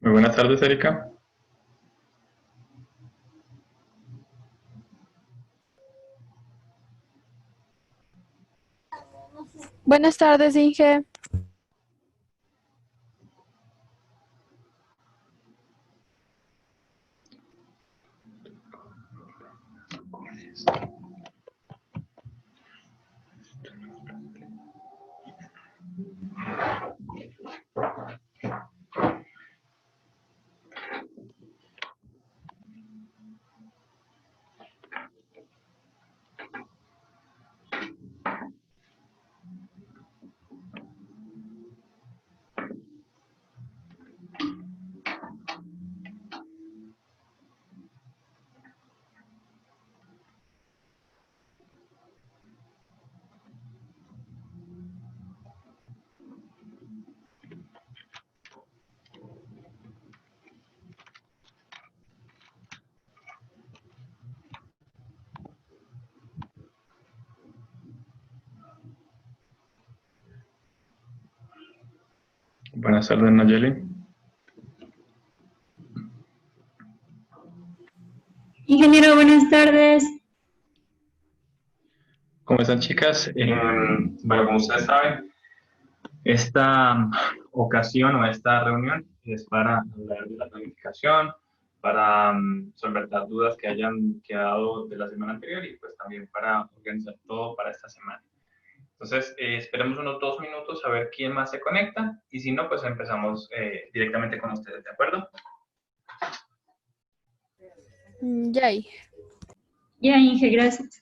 Muy buenas tardes, Erika. Buenas tardes, Inge. Buenas tardes, Nayeli. Ingeniero, buenas tardes. ¿Cómo están, chicas? Bueno, como ustedes saben, esta ocasión o esta reunión es para hablar de la planificación, para solventar dudas que hayan quedado de la semana anterior y pues también para organizar todo para esta semana. Entonces, esperemos unos 2 minutos a ver quién más se conecta y si no, pues empezamos directamente con ustedes, ¿de acuerdo? Yay. Ya, Inge, gracias.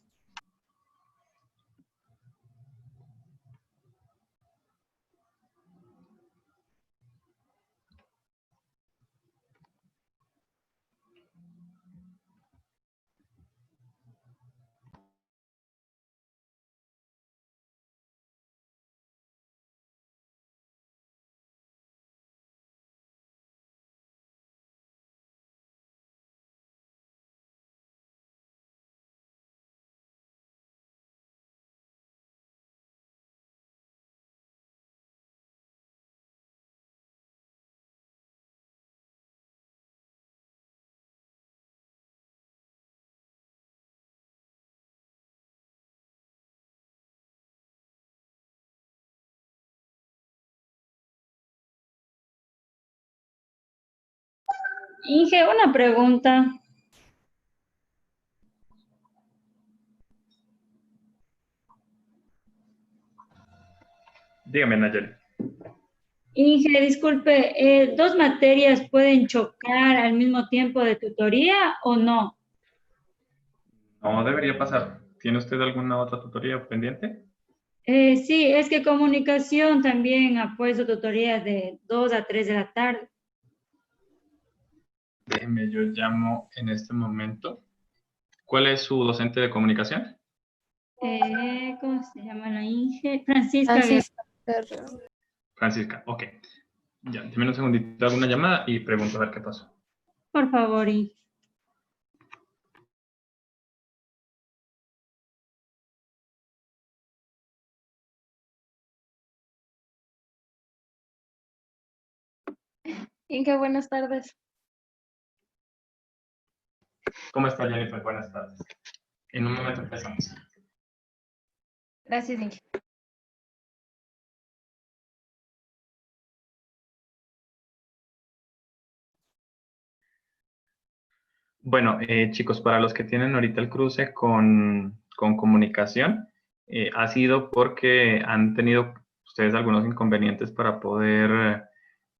Inge, una pregunta. Dígame, Nayeli. Inge, disculpe, ¿dos materias pueden chocar al mismo tiempo de tutoría o no? No debería pasar. ¿Tiene usted alguna otra tutoría pendiente? Sí, es que comunicación también ha puesto tutorías de 2 a 3 de la tarde. Déjeme, yo llamo en este momento. ¿Cuál es su docente de comunicación? ¿Cómo se llama la Inge? Francisca Guerrero. Francisca Ferrer. Francisca, ok. Ya, déme un segundito, hago una llamada y pregunto a ver qué pasó. Por favor, Inge. Inge, buenas tardes. ¿Cómo está, Jennifer? Buenas tardes. En un momento empezamos. Gracias, Inge. Bueno, chicos, para los que tienen ahorita el cruce con comunicación, ha sido porque han tenido ustedes algunos inconvenientes para poder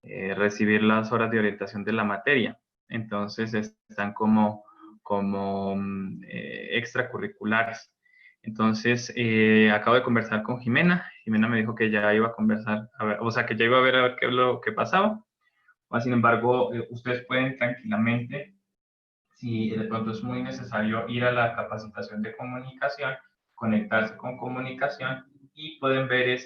recibir las horas de orientación de la materia. Entonces, están como extracurriculares. Entonces, acabo de conversar con Jimena. Jimena me dijo que ya iba a conversar, a ver, o sea, que ya iba a ver qué es lo que pasaba. Sin embargo, ustedes pueden tranquilamente, si de pronto es muy necesario, ir a la capacitación de comunicación, conectarse con comunicación y pueden ver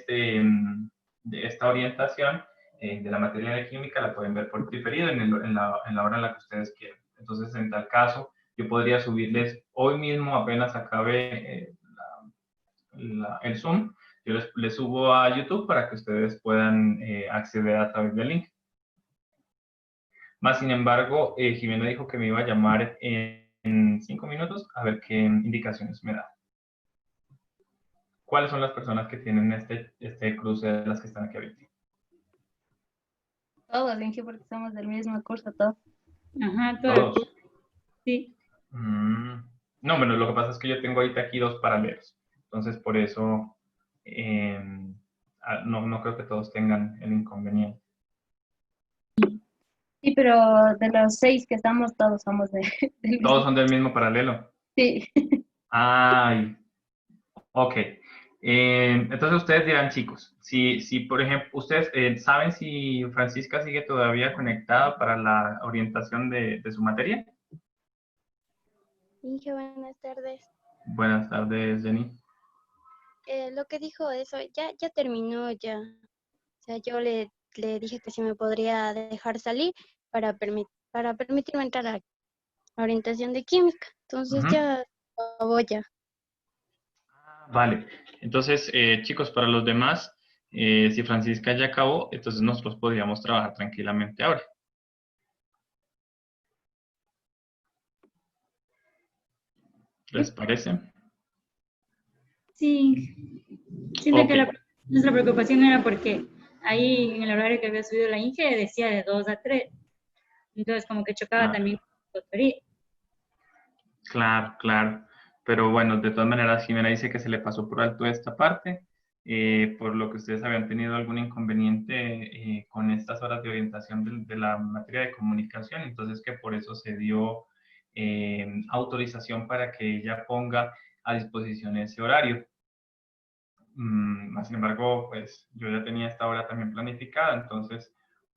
de esta orientación de la materia de química, la pueden ver por diferido en la hora en la que ustedes quieran. Entonces, en tal caso, yo podría subirles hoy mismo, apenas acabe el Zoom, yo les subo a YouTube para que ustedes puedan acceder a través del link. Más sin embargo, Jimena dijo que me iba a llamar en 5 minutos a ver qué indicaciones me da. ¿Cuáles son las personas que tienen este cruce de las que están aquí ahorita? Todos, Inge, porque somos del mismo curso, todos. Ajá, ¿Todos? Sí. No, bueno, lo que pasa es que yo tengo ahorita aquí 2 paralelos. Entonces, por eso no creo que todos tengan el inconveniente. Sí, pero de los 6 que estamos, todos somos del mismo. ¿Todos son del mismo paralelo? Sí. Ay, ok. Entonces ustedes dirán, chicos, si por ejemplo, ustedes saben si Francisca sigue todavía conectada para la orientación de su materia. Inge, buenas tardes. Buenas tardes, Jenny. Lo que dijo eso, ya terminó ya. O sea, yo le dije que si me podría dejar salir para permitirme entrar a la orientación de química. Entonces Ujú. ya voy ya. Vale, entonces chicos, para los demás, si Francisca ya acabó, entonces nosotros podríamos trabajar tranquilamente ahora. ¿Les parece? Sí. Siento Ok. que nuestra preocupación era porque ahí en el horario que había subido la Inge decía de 2 a 3. Entonces como que chocaba Ah, también con la tutoría. claro, claro. Pero bueno, de todas maneras, Jimena dice que se le pasó por alto esta parte, por lo que ustedes habían tenido algún inconveniente con estas horas de orientación de la materia de comunicación, entonces que por eso se dio autorización para que ella ponga a disposición ese horario. Más sin embargo, pues yo ya tenía esta hora también planificada, entonces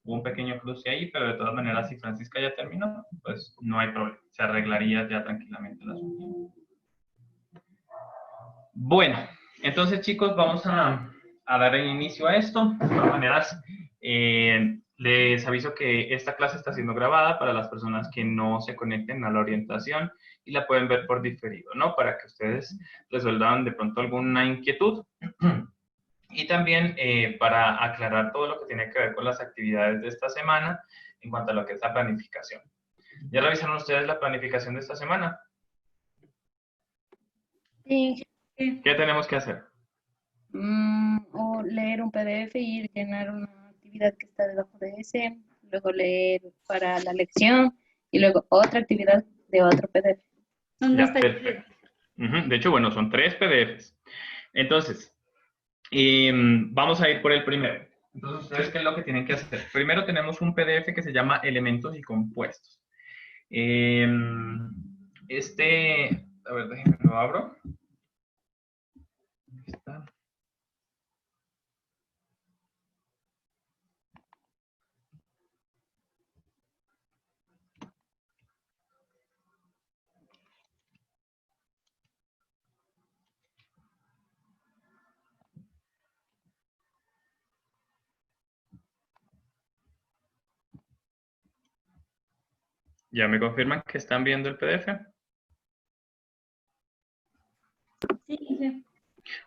hubo un pequeño cruce ahí, pero de todas maneras, si Francisca ya terminó, pues no hay problema, se arreglaría ya tranquilamente el asunto. Bueno, entonces chicos, vamos a dar inicio a esto. De todas maneras, les aviso que esta clase está siendo grabada para las personas que no se conecten a la orientación y la pueden ver por diferido, ¿no? Para que ustedes resuelvan de pronto alguna inquietud. Y también para aclarar todo lo que tiene que ver con las actividades de esta semana en cuanto a lo que es la planificación. ¿Ya revisaron ustedes la planificación de esta semana? Sí. ¿Qué tenemos que hacer? O leer un PDF y ir llenar una actividad que está debajo de ese, luego leer para la lección y luego otra actividad de otro PDF. Son Ya, dos talleres. perfecto. De hecho, bueno, son 3 PDFs. Entonces, vamos a ir por el primero. Entonces, ¿ustedes qué es lo que tienen que hacer? Primero tenemos un PDF que se llama Elementos y Compuestos. A ver, déjenme lo abro. Aquí está. ¿Ya me confirman que están viendo el PDF? Sí, Inge.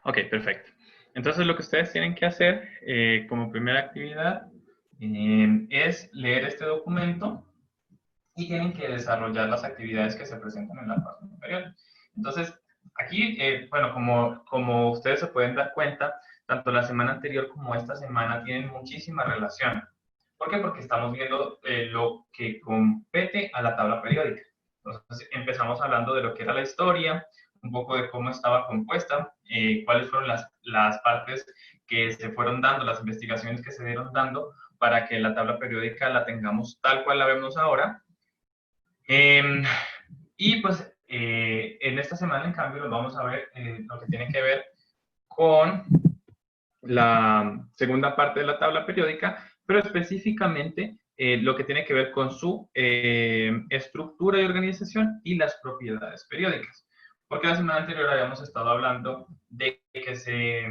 Ok, perfecto. Entonces lo que ustedes tienen que hacer como primera actividad es leer este documento y tienen que desarrollar las actividades que se presentan en la parte superior. Entonces, aquí, bueno, como ustedes se pueden dar cuenta, tanto la semana anterior como esta semana tienen muchísima relación. ¿Por qué? Porque estamos viendo lo que compete a la tabla periódica. Entonces, empezamos hablando de lo que era la historia, un poco de cómo estaba compuesta, cuáles fueron las partes que se fueron dando, las investigaciones que se dieron dando para que la tabla periódica la tengamos tal cual la vemos ahora. Y pues en esta semana, en cambio, nos vamos a ver lo que tiene que ver con la segunda parte de la tabla periódica, pero específicamente lo que tiene que ver con su estructura y organización y las propiedades periódicas. Porque la semana anterior habíamos estado hablando de que se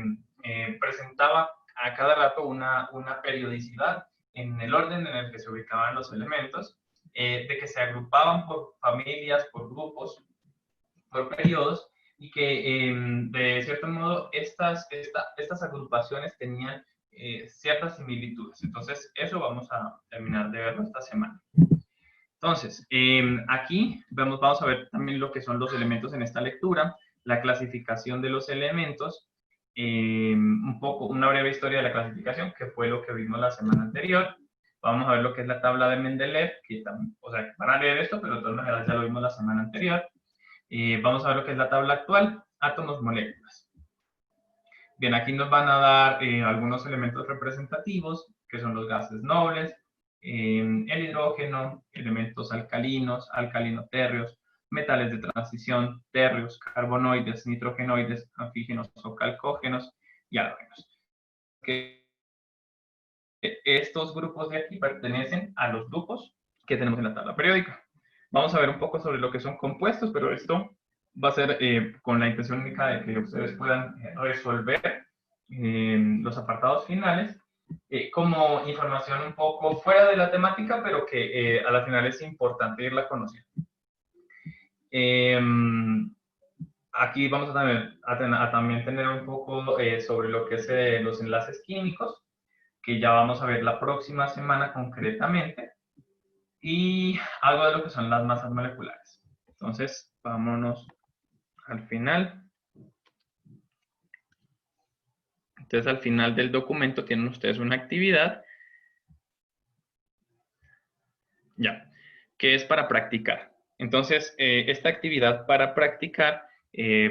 presentaba a cada rato una periodicidad en el orden en el que se ubicaban los elementos, de que se agrupaban por familias, por grupos, por periodos, y que de cierto modo estas agrupaciones tenían ciertas similitudes. Entonces, eso vamos a terminar de verlo esta semana. Entonces, aquí vamos a ver también lo que son los elementos en esta lectura, la clasificación de los elementos, una breve historia de la clasificación, que fue lo que vimos la semana anterior. Vamos a ver lo que es la tabla de Mendeleev, que también, o sea, van a leer esto, pero de todas maneras ya lo vimos la semana anterior. Vamos a ver lo que es la tabla actual, átomos, moléculas. Bien, aquí nos van a dar algunos elementos representativos, que son los gases nobles, el hidrógeno, elementos alcalinos, alcalino-térreos, metales de transición, térreos, carbonoides, nitrogenoides, anfígenos o calcógenos y halógenos. Estos grupos de aquí pertenecen a los grupos que tenemos en la tabla periódica. Vamos a ver un poco sobre lo que son compuestos, pero esto va a ser con la intención única de que ustedes puedan resolver los apartados finales como información un poco fuera de la temática, pero que a la final es importante irla conociendo. Aquí vamos a también tener un poco sobre lo que es los enlaces químicos, que ya vamos a ver la próxima semana concretamente, y algo de lo que son las masas moleculares. Entonces, vámonos al final. Entonces, al final del documento tienen ustedes una actividad, ya, que es para practicar. Entonces, esta actividad para practicar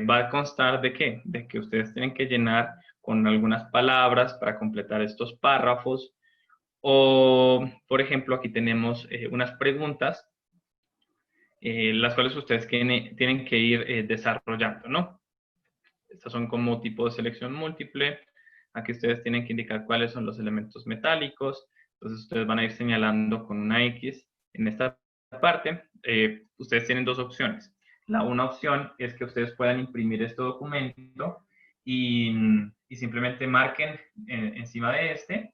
va a constar de ¿qué? De que ustedes tienen que llenar con algunas palabras para completar estos párrafos. O, por ejemplo, aquí tenemos unas preguntas, las cuales ustedes tienen que ir desarrollando, ¿no? Estas son como tipo de selección múltiple. Aquí ustedes tienen que indicar cuáles son los elementos metálicos. Entonces, ustedes van a ir señalando con una X. En esta parte, ustedes tienen dos opciones. Una opción es que ustedes puedan imprimir este documento y simplemente marquen encima de este,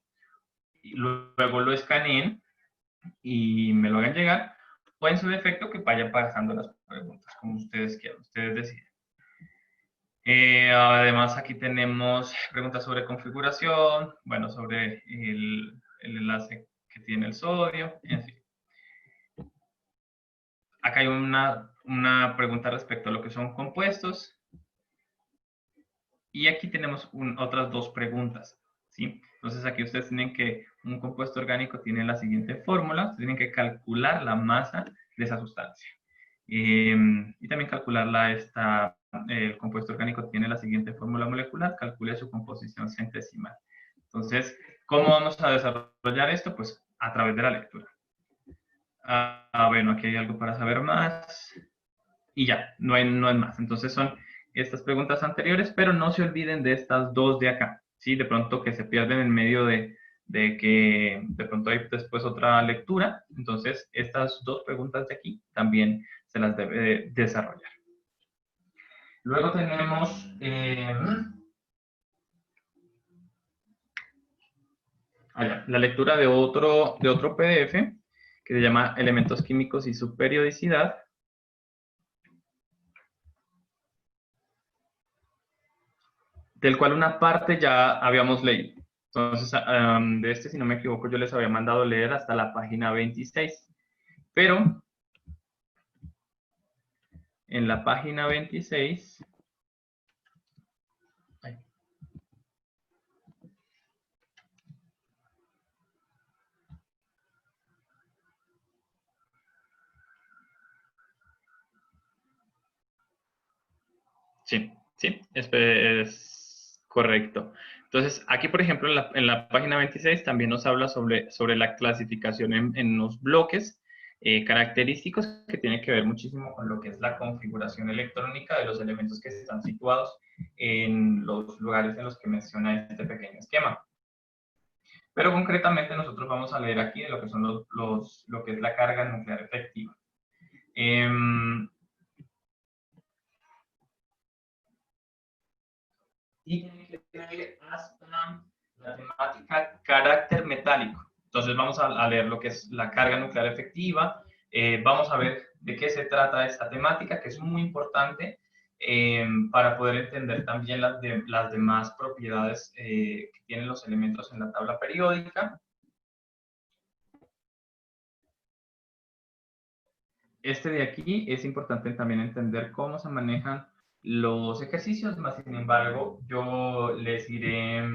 y luego lo escaneen y me lo hagan llegar, o en su defecto que vayan pasando las preguntas como ustedes quieran, ustedes deciden. Además, aquí tenemos preguntas sobre configuración, bueno, sobre el enlace que tiene el sodio, en fin. Acá hay una pregunta respecto a lo que son compuestos. Y aquí tenemos otras dos preguntas, ¿sí? Entonces, aquí ustedes tienen que, un compuesto orgánico tiene la siguiente fórmula, tienen que calcular la masa de esa sustancia. Y también calcular el compuesto orgánico tiene la siguiente fórmula molecular, calcule su composición centesimal. Entonces, ¿cómo vamos a desarrollar esto? Pues a través de la lectura. Bueno, aquí hay algo para saber más. Y ya, no hay más. Entonces son estas preguntas anteriores, pero no se olviden de estas dos de acá. ¿Sí? De pronto que se pierden en medio de que de pronto hay después otra lectura. Entonces, estas dos preguntas de aquí también se las debe desarrollar. Luego tenemos la lectura de otro PDF que se llama Elementos Químicos y su periodicidad. Del cual una parte ya habíamos leído. Entonces, de este, si no me equivoco, yo les había mandado leer hasta la página 26. Pero, en la página 26... Sí, es correcto. Entonces, aquí, por ejemplo, en la página 26 también nos habla sobre la clasificación en los bloques característicos, que tiene que ver muchísimo con lo que es la configuración electrónica de los elementos que están situados en los lugares en los que menciona este pequeño esquema. Pero concretamente nosotros vamos a leer aquí de lo que son lo que es la carga nuclear efectiva. Y tiene que ver hasta la temática carácter metálico. Entonces vamos a leer lo que es la carga nuclear efectiva. Vamos a ver de qué se trata esta temática, que es muy importante para poder entender también las demás propiedades que tienen los elementos en la tabla periódica. Este de aquí es importante también entender cómo se manejan los ejercicios, más sin embargo, yo les iré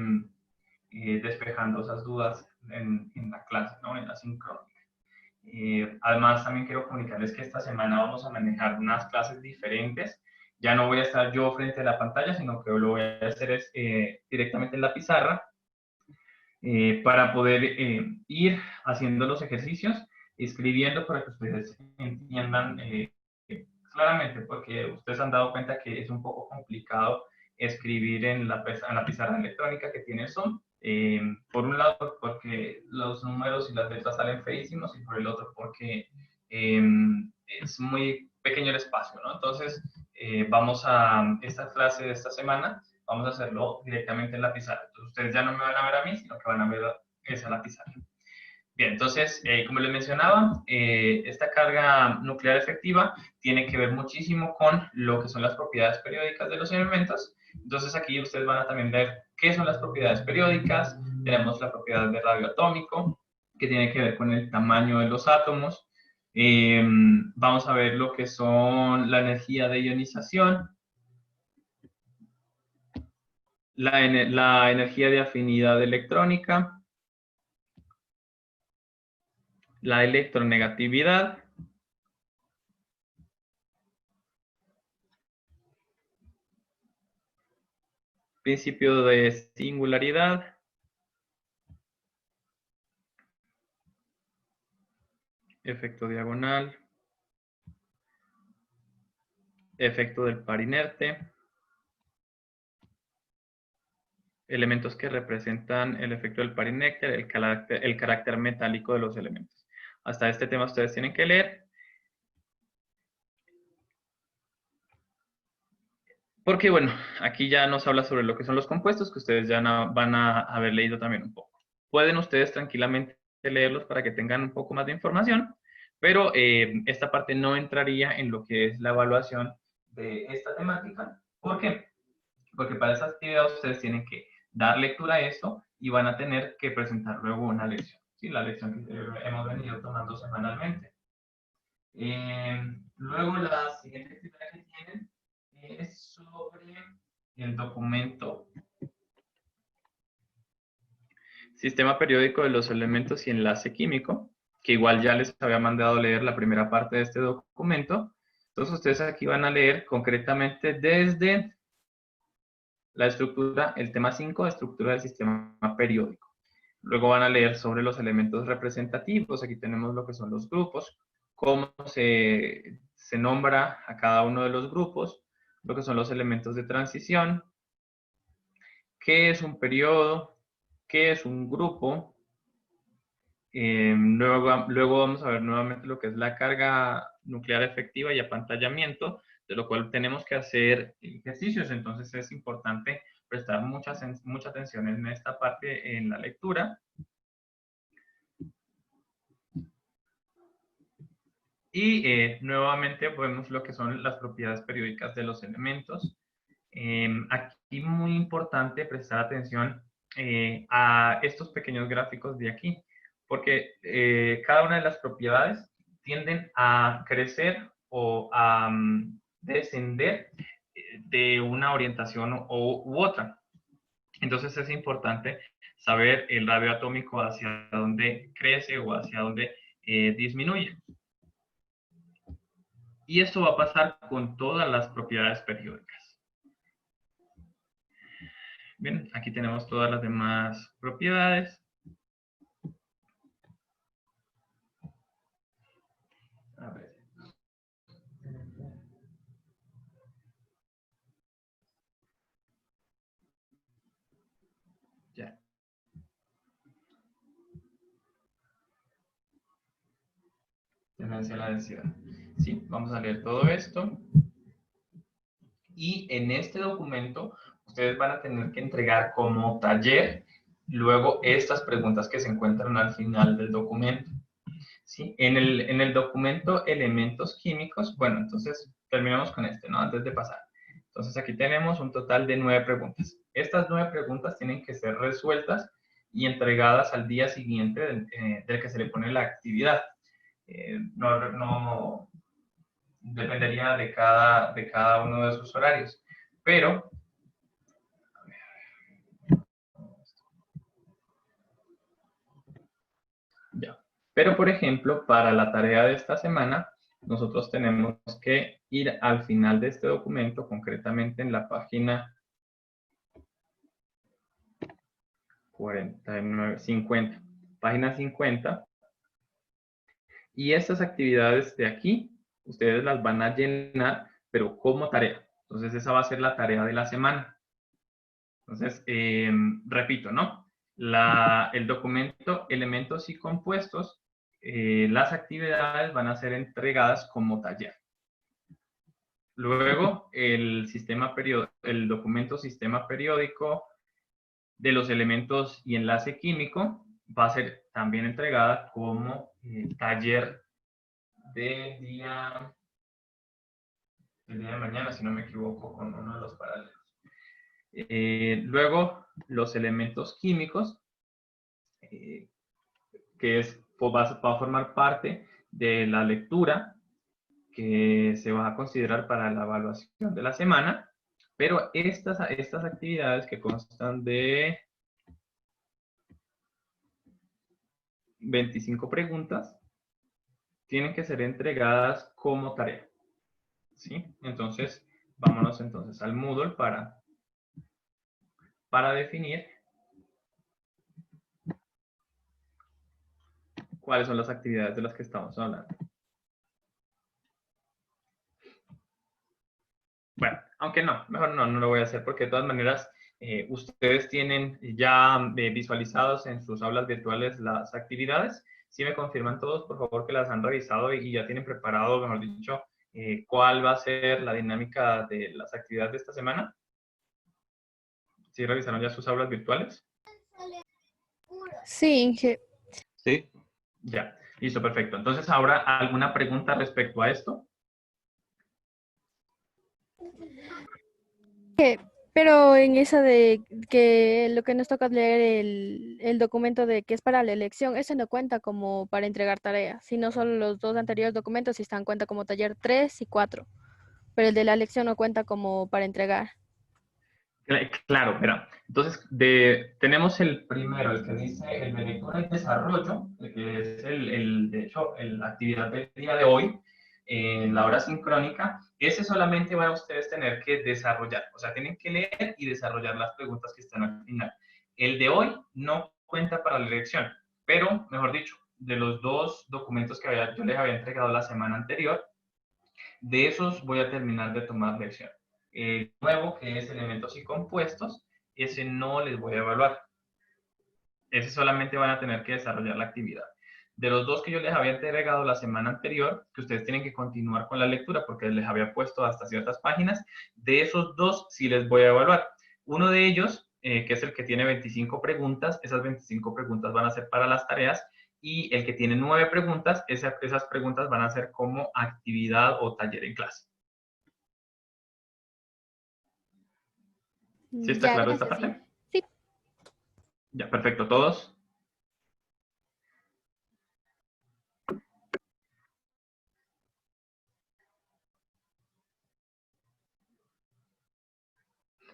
despejando esas dudas en la clase, ¿no? En la sincrónica. Además, también quiero comunicarles que esta semana vamos a manejar unas clases diferentes. Ya no voy a estar yo frente a la pantalla, sino que lo voy a hacer directamente en la pizarra para poder ir haciendo los ejercicios, escribiendo para que ustedes entiendan claramente, porque ustedes han dado cuenta que es un poco complicado escribir en la pizarra electrónica que tiene Zoom. Por un lado, porque los números y las letras salen feísimos, y por el otro, porque es muy pequeño el espacio, ¿no? Entonces, vamos a esta clase de esta semana, vamos a hacerlo directamente en la pizarra. Entonces, ustedes ya no me van a ver a mí, sino que van a ver esa la pizarra. Bien, entonces, como les mencionaba, esta carga nuclear efectiva tiene que ver muchísimo con lo que son las propiedades periódicas de los elementos. Entonces, aquí ustedes van a también ver qué son las propiedades periódicas. Tenemos la propiedad de radio atómico, que tiene que ver con el tamaño de los átomos. Vamos a ver lo que son la energía de ionización, la energía de afinidad electrónica, la electronegatividad, principio de singularidad, efecto diagonal, efecto del par inerte, elementos que representan el efecto del par inerte, el carácter metálico de los elementos. Hasta este tema ustedes tienen que leer. Porque, bueno, aquí ya nos habla sobre lo que son los compuestos, que ustedes ya van a haber leído también un poco. Pueden ustedes tranquilamente leerlos para que tengan un poco más de información, pero esta parte no entraría en lo que es la evaluación de esta temática. ¿Por qué? Porque para esta actividad ustedes tienen que dar lectura a esto y van a tener que presentar luego una lección. ¿Sí? La lección que hemos venido tomando semanalmente. Luego la siguiente actividad que tienen es sobre el documento Sistema periódico de los elementos y enlace químico, que igual ya les había mandado leer la primera parte de este documento. Entonces ustedes aquí van a leer concretamente desde la estructura, el tema 5, estructura del sistema periódico. Luego van a leer sobre los elementos representativos. Aquí tenemos lo que son los grupos, cómo se nombra a cada uno de los grupos, lo que son los elementos de transición, qué es un periodo, qué es un grupo. Luego vamos a ver nuevamente lo que es la carga nuclear efectiva y apantallamiento, de lo cual tenemos que hacer ejercicios. Entonces es importante prestar mucha atención en esta parte en la lectura. Y nuevamente vemos lo que son las propiedades periódicas de los elementos. Aquí muy importante prestar atención a estos pequeños gráficos de aquí, porque cada una de las propiedades tienden a crecer o a descender de una orientación u otra. Entonces es importante saber el radio atómico hacia dónde crece o hacia dónde disminuye. Y esto va a pasar con todas las propiedades periódicas. Bien, aquí tenemos todas las demás propiedades. A ver. Ya. Tendencia a la densidad. Sí, vamos a leer todo esto. Y en este documento, ustedes van a tener que entregar como taller luego estas preguntas que se encuentran al final del documento. ¿Sí? En el documento elementos químicos, bueno, entonces terminamos con este, ¿no? Antes de pasar. Entonces aquí tenemos un total de 9 preguntas. Estas 9 preguntas tienen que ser resueltas y entregadas al día siguiente del que se le pone la actividad. No dependería de cada uno de sus horarios. Pero, ya. Pero, por ejemplo, para la tarea de esta semana, nosotros tenemos que ir al final de este documento, concretamente en la página 50. Página 50. Y estas actividades de aquí, ustedes las van a llenar, pero como tarea. Entonces, esa va a ser la tarea de la semana. Entonces, repito, ¿no? El documento, elementos y compuestos, las actividades van a ser entregadas como taller. Luego, el documento sistema periódico de los elementos y enlace químico va a ser también entregada como taller del día de mañana, si no me equivoco, con uno de los paralelos. Luego, los elementos químicos, que va a formar parte de la lectura que se va a considerar para la evaluación de la semana, pero estas actividades que constan de 25 preguntas tienen que ser entregadas como tarea, ¿sí? Entonces, vámonos entonces al Moodle para definir cuáles son las actividades de las que estamos hablando. Bueno, aunque no, mejor no lo voy a hacer porque de todas maneras ustedes tienen ya visualizados en sus aulas virtuales las actividades. Si me confirman todos, por favor, que las han revisado y ya tienen preparado, mejor dicho, cuál va a ser la dinámica de las actividades de esta semana. ¿Sí revisaron ya sus aulas virtuales? Sí, Inge. Sí. Ya, listo, perfecto. Entonces, ahora, ¿alguna pregunta respecto a esto? Pero en esa de que lo que nos toca es leer el documento de que es para la elección, ese no cuenta como para entregar tareas, sino solo los dos anteriores documentos sí están cuenta como taller 3 y 4, pero el de la elección no cuenta como para entregar. Claro, espera. Entonces, tenemos el primero, el que dice el de lectura y desarrollo, que es de hecho, la actividad del día de hoy, en la hora sincrónica. Ese solamente van a ustedes tener que desarrollar, o sea, tienen que leer y desarrollar las preguntas que están al final. El de hoy no cuenta para la elección, pero, mejor dicho, de los dos documentos que yo les había entregado la semana anterior, de esos voy a terminar de tomar lección. El nuevo, que es elementos y compuestos, ese no les voy a evaluar. Ese solamente van a tener que desarrollar la actividad. De los dos que yo les había entregado la semana anterior, que ustedes tienen que continuar con la lectura porque les había puesto hasta ciertas páginas, de esos dos sí les voy a evaluar. Uno de ellos, que es el que tiene 25 preguntas, esas 25 preguntas van a ser para las tareas, y el que tiene 9 preguntas, esas preguntas van a ser como actividad o taller en clase. ¿Sí está Ya, claro esta gracias, parte? sí. Ya, perfecto. ¿Todos?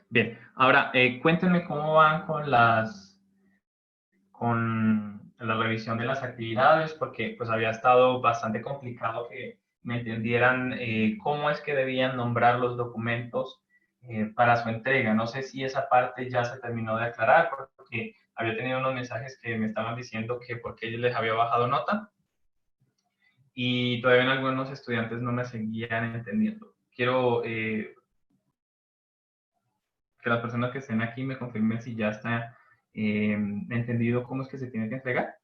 Bien. Ahora, cuéntenme cómo van con la revisión de las actividades, porque pues había estado bastante complicado que me entendieran cómo es que debían nombrar los documentos para su entrega. No sé si esa parte ya se terminó de aclarar, porque había tenido unos mensajes que me estaban diciendo que porque yo les había bajado nota y todavía algunos estudiantes no me seguían entendiendo. Quiero que las personas que estén aquí me confirmen si ya está entendido cómo es que se tiene que entregar.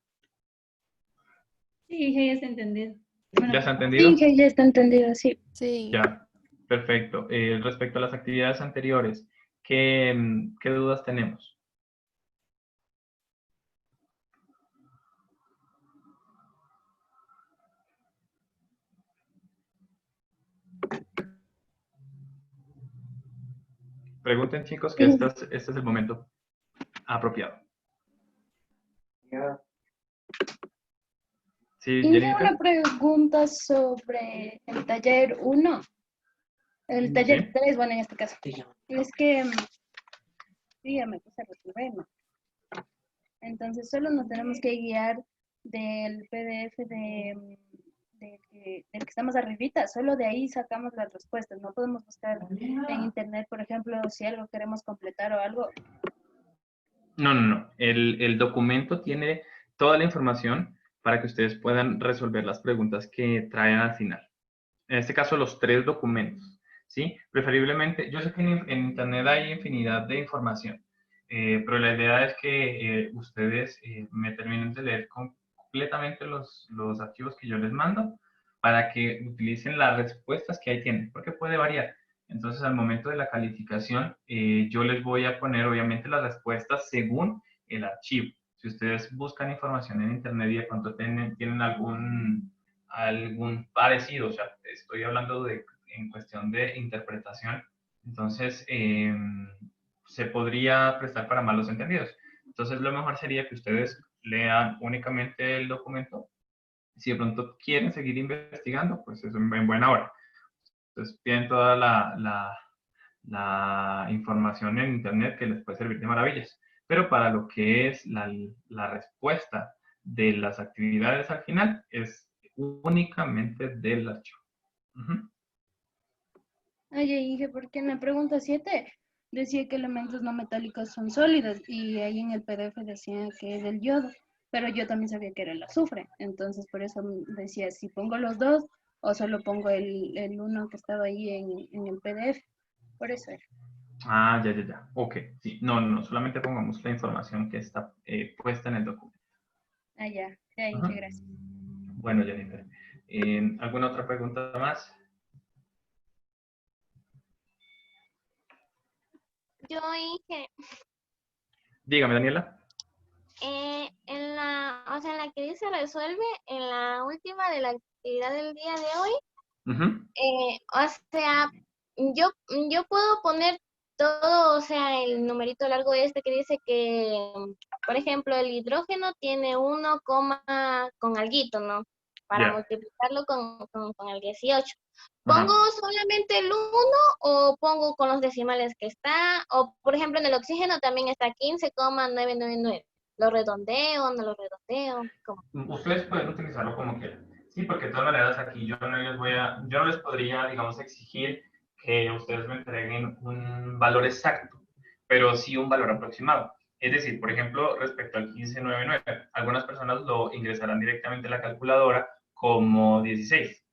Sí, ya está entendido. ¿Ya está Sí, entendido? Inge, ya está entendido, sí. Sí. Ya, perfecto. Respecto a las actividades anteriores, ¿qué dudas tenemos? Pregunten, chicos, que este es el momento apropiado. Sí, Y una Jennifer. pregunta sobre el taller 1, el taller Sí. 3, bueno, en este caso. Es que sí, ya me puse a resolver, ¿no? Entonces solo nos tenemos que guiar del PDF del que estamos arribita, solo de ahí sacamos las respuestas. No podemos buscar en internet, por ejemplo, si algo queremos completar o algo. No, no, no. El documento tiene toda la información para que ustedes puedan resolver las preguntas que traen al final. En este caso, los 3 documentos, ¿sí? Preferiblemente, yo sé que en internet hay infinidad de información, pero la idea es que ustedes me terminen de leer completamente los archivos que yo les mando para que utilicen las respuestas que ahí tienen, porque puede variar. Entonces, al momento de la calificación, yo les voy a poner, obviamente, las respuestas según el archivo. Si ustedes buscan información en internet y de pronto tienen algún parecido, o sea, estoy hablando en cuestión de interpretación, entonces se podría prestar para malos entendidos. Entonces, lo mejor sería que ustedes lean únicamente el documento. Si de pronto quieren seguir investigando, pues es en buena hora. Entonces, tienen toda la información en internet que les puede servir de maravillas. Pero para lo que es la respuesta de las actividades al final, es únicamente del archivo. Oye, dije, porque en la pregunta 7 decía que elementos no metálicos son sólidos y ahí en el PDF decía que es el yodo, pero yo también sabía que era el azufre, entonces por eso decía si pongo los dos o solo pongo el uno que estaba ahí en el PDF, por eso era. Ah, ya. Ok, sí. No, solamente pongamos la información que está puesta en el documento. Ah, ya, dije, gracias. Bueno, Jennifer. ¿Alguna otra pregunta más? Yo dije, Dígame, Daniela. o sea, en la que dice resuelve, en la última de la actividad del día de hoy, o sea, yo puedo poner todo, o sea, el numerito largo este que dice que, por ejemplo, el hidrógeno tiene 1, con alguito, ¿no? Para Ya. multiplicarlo con el 18. Ajá. ¿Pongo solamente el 1 o pongo con los decimales que está? O, por ejemplo, en el oxígeno también está 15,999. ¿Lo redondeo, no lo redondeo? ¿Cómo? Ustedes pueden utilizarlo como quieran. Sí, porque de todas maneras aquí yo no les podría, digamos, exigir que ustedes me entreguen un valor exacto, pero sí un valor aproximado. Es decir, por ejemplo, respecto al 1599, algunas personas lo ingresarán directamente a la calculadora como 16.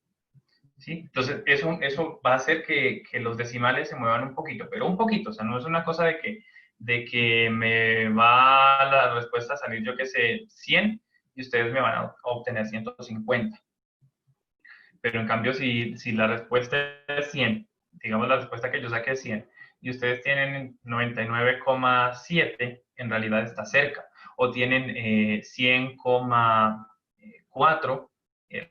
¿Sí? Entonces, eso va a hacer que los decimales se muevan un poquito, pero un poquito, o sea, no es una cosa de que me va la respuesta a salir, yo que sé, 100 y ustedes me van a obtener 150. Pero en cambio, si la respuesta es 100, digamos la respuesta que yo saqué es 100, y ustedes tienen 99,7, en realidad está cerca, o tienen 100,4,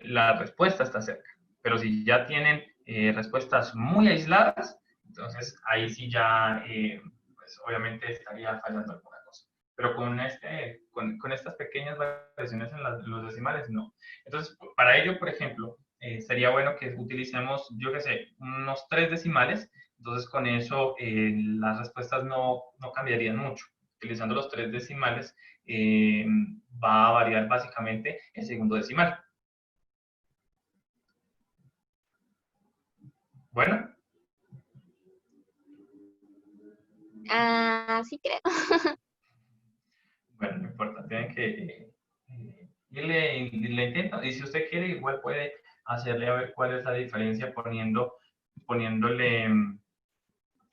la respuesta está cerca. Pero si ya tienen respuestas muy aisladas, entonces ahí sí ya, pues obviamente estaría fallando alguna cosa. Pero con estas pequeñas variaciones en los decimales, no. Entonces, para ello, por ejemplo, sería bueno que utilicemos, yo qué sé, unos 3 decimales. Entonces, con eso las respuestas no cambiarían mucho. Utilizando los 3 decimales, va a variar básicamente el segundo decimal. Bueno. Sí creo. Bueno, no importa, tienen que le intento, y si usted quiere, igual puede hacerle a ver cuál es la diferencia poniéndole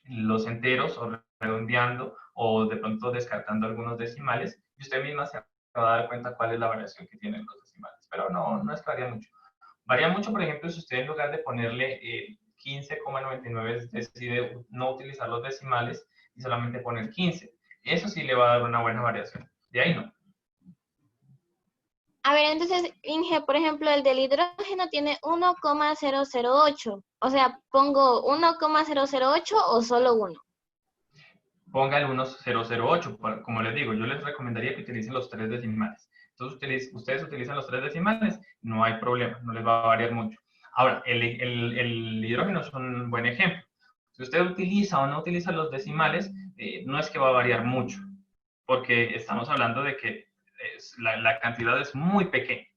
los enteros o redondeando o de pronto descartando algunos decimales, y usted misma se va a dar cuenta cuál es la variación que tienen los decimales, pero no es que varía mucho. Varía mucho, por ejemplo, si usted en lugar de ponerle 15,99 decide no utilizar los decimales y solamente poner 15. Eso sí le va a dar una buena variación. De ahí no. A ver, entonces, Inge, por ejemplo, el del hidrógeno tiene 1,008. O sea, ¿pongo 1,008 o solo 1? ponga el 1008. Como les digo, yo les recomendaría que utilicen los 3 decimales. Entonces, ustedes utilizan los 3 decimales, no hay problema, no les va a variar mucho. Ahora, el hidrógeno es un buen ejemplo. Si usted utiliza o no utiliza los decimales, no es que va a variar mucho, porque estamos hablando de que la cantidad es muy pequeña.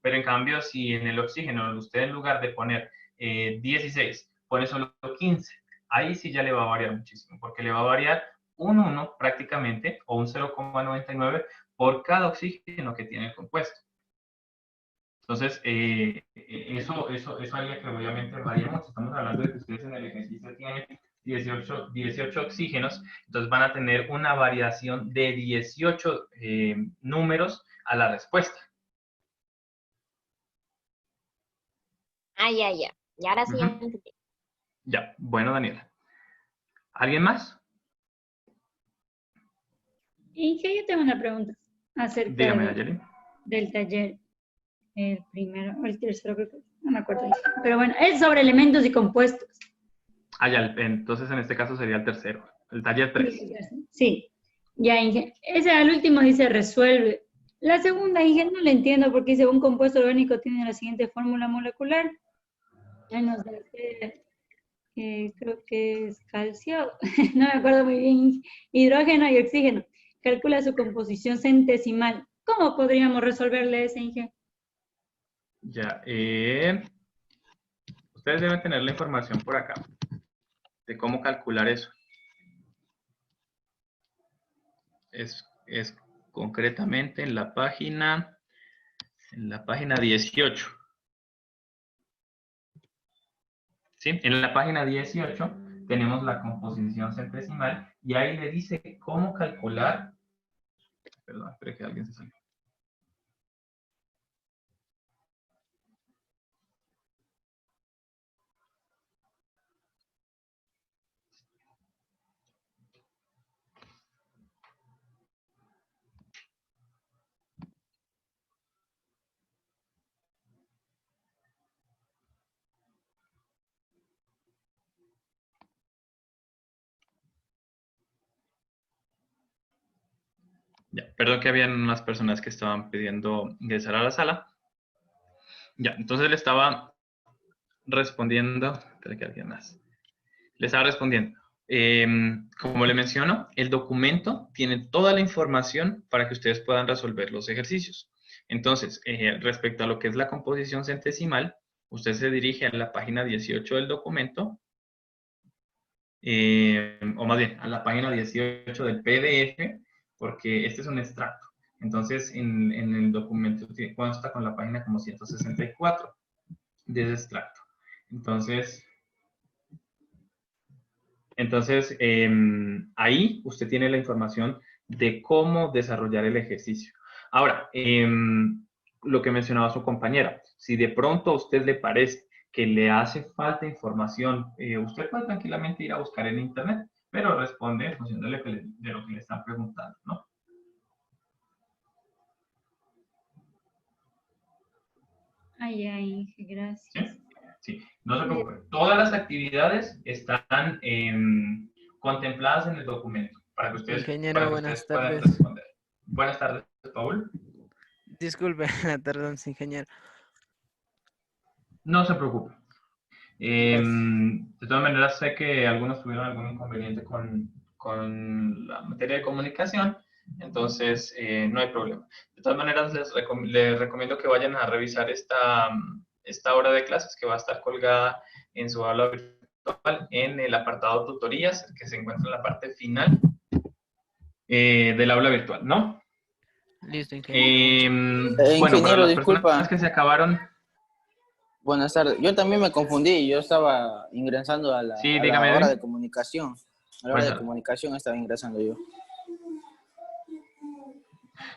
Pero en cambio, si en el oxígeno usted en lugar de poner 16, pone solo 15, ahí sí ya le va a variar muchísimo, porque le va a variar un 1 prácticamente, o un 0,99 por cada oxígeno que tiene el compuesto. Entonces, eso haría que obviamente varía mucho. Estamos hablando de que ustedes en el ejercicio tienen 18 oxígenos, entonces van a tener una variación de 18 números a la respuesta. Ah, ya. Y ahora sí. Uh-huh. Ya, bueno, Daniela. ¿Alguien más? Inge, yo tengo una pregunta acerca Dígame, Nayeli. del taller. El primero, o el tercero, creo que no me acuerdo. Pero bueno, es sobre elementos y compuestos. Ah, ya, entonces en este caso sería el tercero, el taller 3. Sí, ya, Inge. Ese al último dice resuelve. La segunda, Inge, no le entiendo porque dice un compuesto orgánico tiene la siguiente fórmula molecular. Ya nos da creo que es calcio, no me acuerdo muy bien, hidrógeno y oxígeno. Calcula su composición centesimal. ¿Cómo podríamos resolverle ese, Inge? Ya, ustedes deben tener la información por acá de cómo calcular eso. Es concretamente en la página 18. ¿Sí? En la página 18 tenemos la composición centesimal y ahí le dice cómo calcular. Perdón, espere que alguien se salió. Ya, perdón que habían unas personas que estaban pidiendo ingresar a la sala. Ya, entonces le estaba respondiendo. Espera que alguien más. Le estaba respondiendo. Como le menciono, el documento tiene toda la información para que ustedes puedan resolver los ejercicios. Entonces, respecto a lo que es la composición centesimal, usted se dirige a la página 18 del documento, o más bien, a la página 18 del PDF, porque este es un extracto. Entonces, en el documento consta con la página como 164 de ese extracto. Entonces, ahí usted tiene la información de cómo desarrollar el ejercicio. Ahora, lo que mencionaba su compañera, si de pronto a usted le parece que le hace falta información, usted puede tranquilamente ir a buscar en internet, pero responde en función de lo que le están preguntando, ¿no? Ay, gracias. ¿Sí? Sí, no se preocupe. Todas las actividades están contempladas en el documento para que ustedes, Ingeniero, buenas puedan tardes. responder. Buenas tardes, Paul. Disculpe la tardanza, ingeniero. No se preocupe. Gracias. De todas maneras, sé que algunos tuvieron algún inconveniente con la materia de comunicación, entonces no hay problema. De todas maneras, les recomiendo que vayan a revisar esta hora de clases que va a estar colgada en su aula virtual en el apartado tutorías, que se encuentra en la parte final del aula virtual, ¿no? Listo, ingeniero. Bueno, para las disculpa. personas que se acabaron... Buenas tardes. Yo también me confundí. Yo estaba ingresando a la, Sí, a dígame, la hora Edwin. de comunicación. A la hora de comunicación estaba ingresando yo.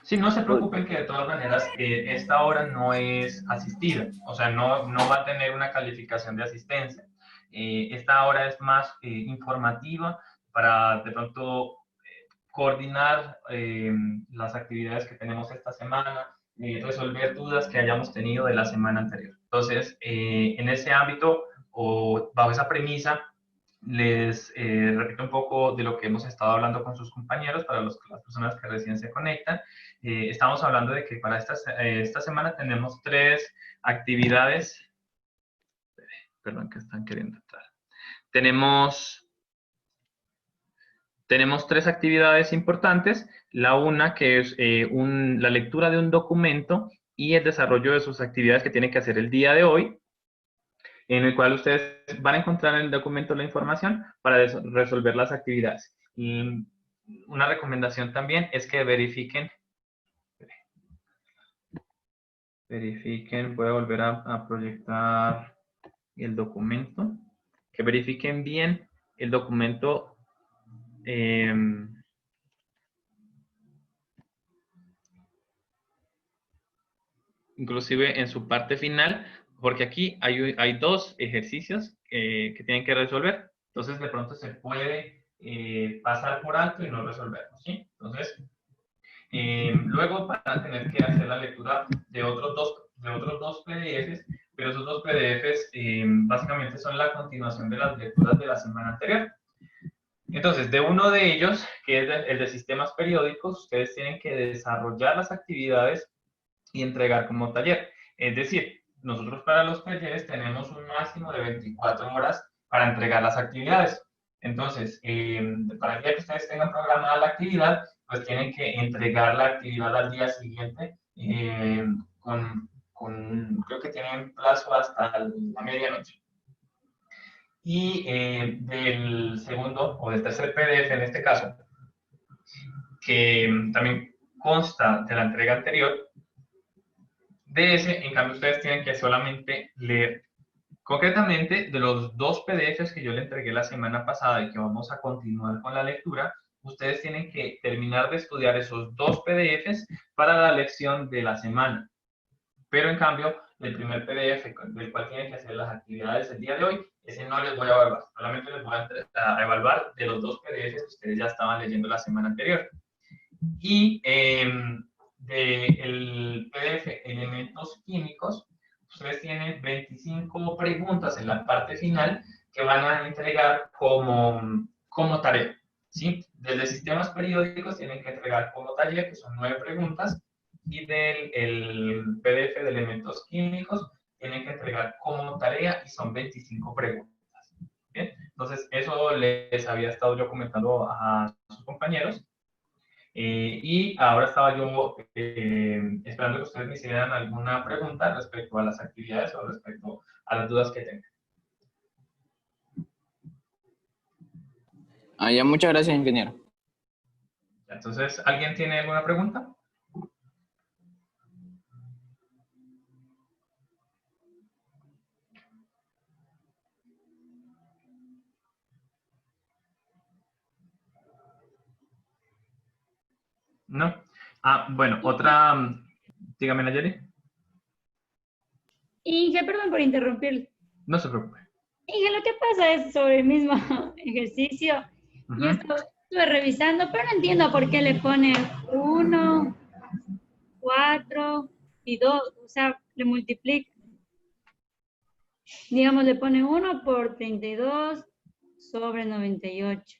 Sí, no se preocupen que de todas maneras esta hora no es asistida, o sea, no va a tener una calificación de asistencia. Esta hora es más informativa para de pronto coordinar las actividades que tenemos esta semana, resolver dudas que hayamos tenido de la semana anterior. Entonces, en ese ámbito o bajo esa premisa, les repito un poco de lo que hemos estado hablando con sus compañeros para las personas que recién se conectan. Estamos hablando de que para esta semana tenemos 3 actividades. Perdón, que están queriendo entrar. Tenemos 3 actividades importantes. La una que es la lectura de un documento y el desarrollo de sus actividades que tienen que hacer el día de hoy, en el cual ustedes van a encontrar en el documento la información para resolver las actividades. Y una recomendación también es que verifiquen, voy a volver a proyectar el documento, que verifiquen bien el documento. Inclusive en su parte final, porque aquí hay 2 ejercicios que tienen que resolver. Entonces, de pronto se puede pasar por alto y no resolverlo, ¿sí? Entonces, luego van a tener que hacer la lectura de otros dos PDFs, pero esos 2 PDFs básicamente son la continuación de las lecturas de la semana anterior. Entonces, de uno de ellos, que es el de sistemas periódicos, ustedes tienen que desarrollar las actividades y entregar como taller. Es decir, nosotros para los talleres tenemos un máximo de 24 horas para entregar las actividades. Entonces, para el día que ustedes tengan programada la actividad, pues tienen que entregar la actividad al día siguiente creo que tienen plazo hasta la medianoche. Y del segundo o del tercer PDF en este caso, que también consta de la entrega anterior, de ese, en cambio, ustedes tienen que solamente leer. Concretamente, de los 2 PDFs que yo le entregué la semana pasada y que vamos a continuar con la lectura, ustedes tienen que terminar de estudiar esos 2 PDFs para la lección de la semana. Pero, en cambio, el primer PDF del cual tienen que hacer las actividades el día de hoy, ese no les voy a evaluar. Solamente les voy a evaluar de los 2 PDFs que ustedes ya estaban leyendo la semana anterior. Y del PDF elementos químicos, ustedes tienen 25 preguntas en la parte final que van a entregar como tarea, ¿sí? Desde sistemas periódicos tienen que entregar como tarea, que son 9 preguntas, y del PDF de elementos químicos tienen que entregar como tarea y son 25 preguntas. ¿Bien? Entonces, eso les había estado yo comentando a sus compañeros. Y ahora estaba yo esperando que ustedes me hicieran alguna pregunta respecto a las actividades o respecto a las dudas que tengan. Ya, muchas gracias, ingeniero. Entonces, ¿alguien tiene alguna pregunta? ¿No? Bueno, otra, dígame, Nayeli. Inge, perdón por interrumpir. No se preocupe. Inge, lo que pasa es sobre el mismo ejercicio. Yo estuve revisando, pero no entiendo por qué le pone 1, 4 y 2. O sea, le multiplica. Digamos, le pone 1 por 32 sobre 98.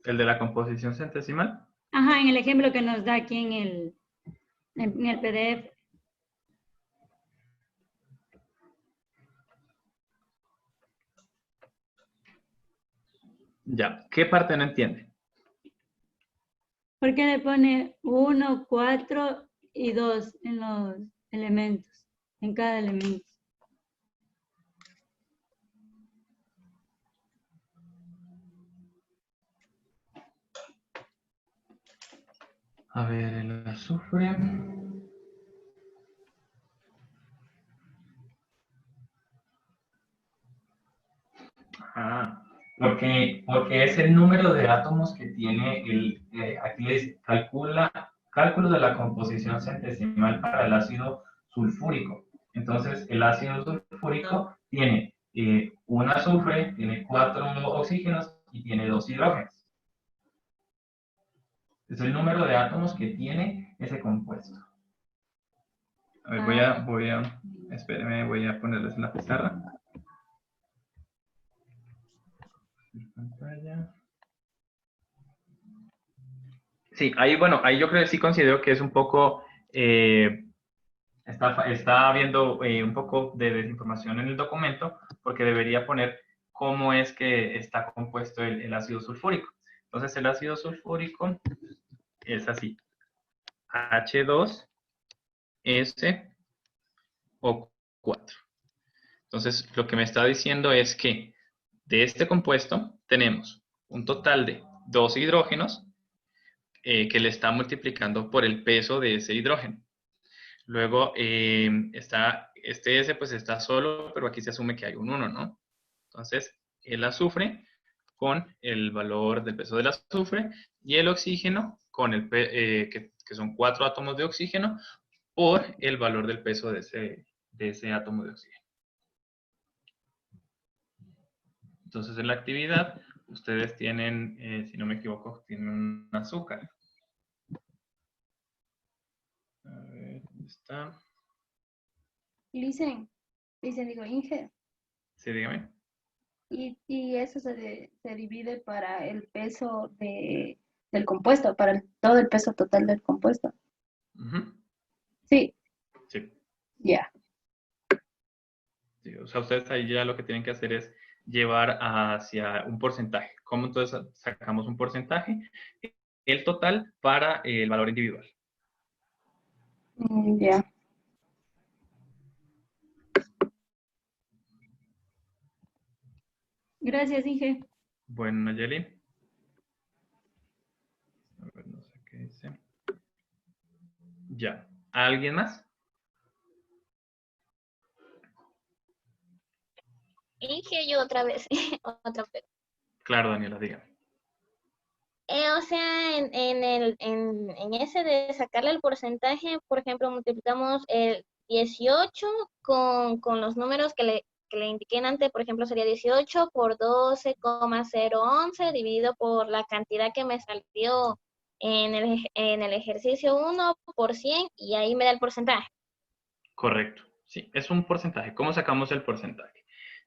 ¿El de la composición centesimal? Ajá, en el ejemplo que nos da aquí en el PDF. Ya, ¿qué parte no entiende? ¿Por qué le pone 1, 4 y 2 en los elementos, en cada elemento? A ver, el azufre. Porque es el número de átomos que tiene aquí les cálculo de la composición centesimal para el ácido sulfúrico. Entonces, el ácido sulfúrico tiene un azufre, tiene 4 oxígenos y tiene 2 hidrógenos. Es el número de átomos que tiene ese compuesto. A ver, espérenme, voy a ponerles en la pizarra. pantalla. Sí, ahí, bueno, ahí yo creo que sí considero que es un poco, está habiendo un poco de desinformación en el documento, porque debería poner cómo es que está compuesto el ácido sulfúrico. Entonces, el ácido sulfúrico es así, H2SO4. Entonces, lo que me está diciendo es que de este compuesto tenemos un total de 2 hidrógenos que le está multiplicando por el peso de ese hidrógeno. Luego está, este S pues está solo, pero aquí se asume que hay un 1, ¿no? Entonces, el azufre con el valor del peso del azufre y el oxígeno con el que son 4 átomos de oxígeno por el valor del peso de ese átomo de oxígeno. Entonces, en la actividad, ustedes tienen, si no me equivoco, tienen un azúcar. A ver, ¿dónde está? Digo, Inge. Sí, dígame. Y eso se divide para el peso del compuesto, para todo el peso total del compuesto. Uh-huh. Sí. Sí. Ya. Sí, o sea, ustedes ahí ya lo que tienen que hacer es llevar hacia un porcentaje. ¿Cómo entonces sacamos un porcentaje? El total para el valor individual. Ya. Gracias, Inge. Bueno, Nayeli. A ver, no sé qué dice. Ya. ¿Alguien más? Inge, yo otra vez, otra vez. Claro, Daniela, dígame. O sea, en ese de sacarle el porcentaje, por ejemplo, multiplicamos el 18 con los números que le indiqué antes, por ejemplo, sería 18 por 12,011 dividido por la cantidad que me salió en el ejercicio 1 por 100 y ahí me da el porcentaje. Correcto. Sí, es un porcentaje. ¿Cómo sacamos el porcentaje?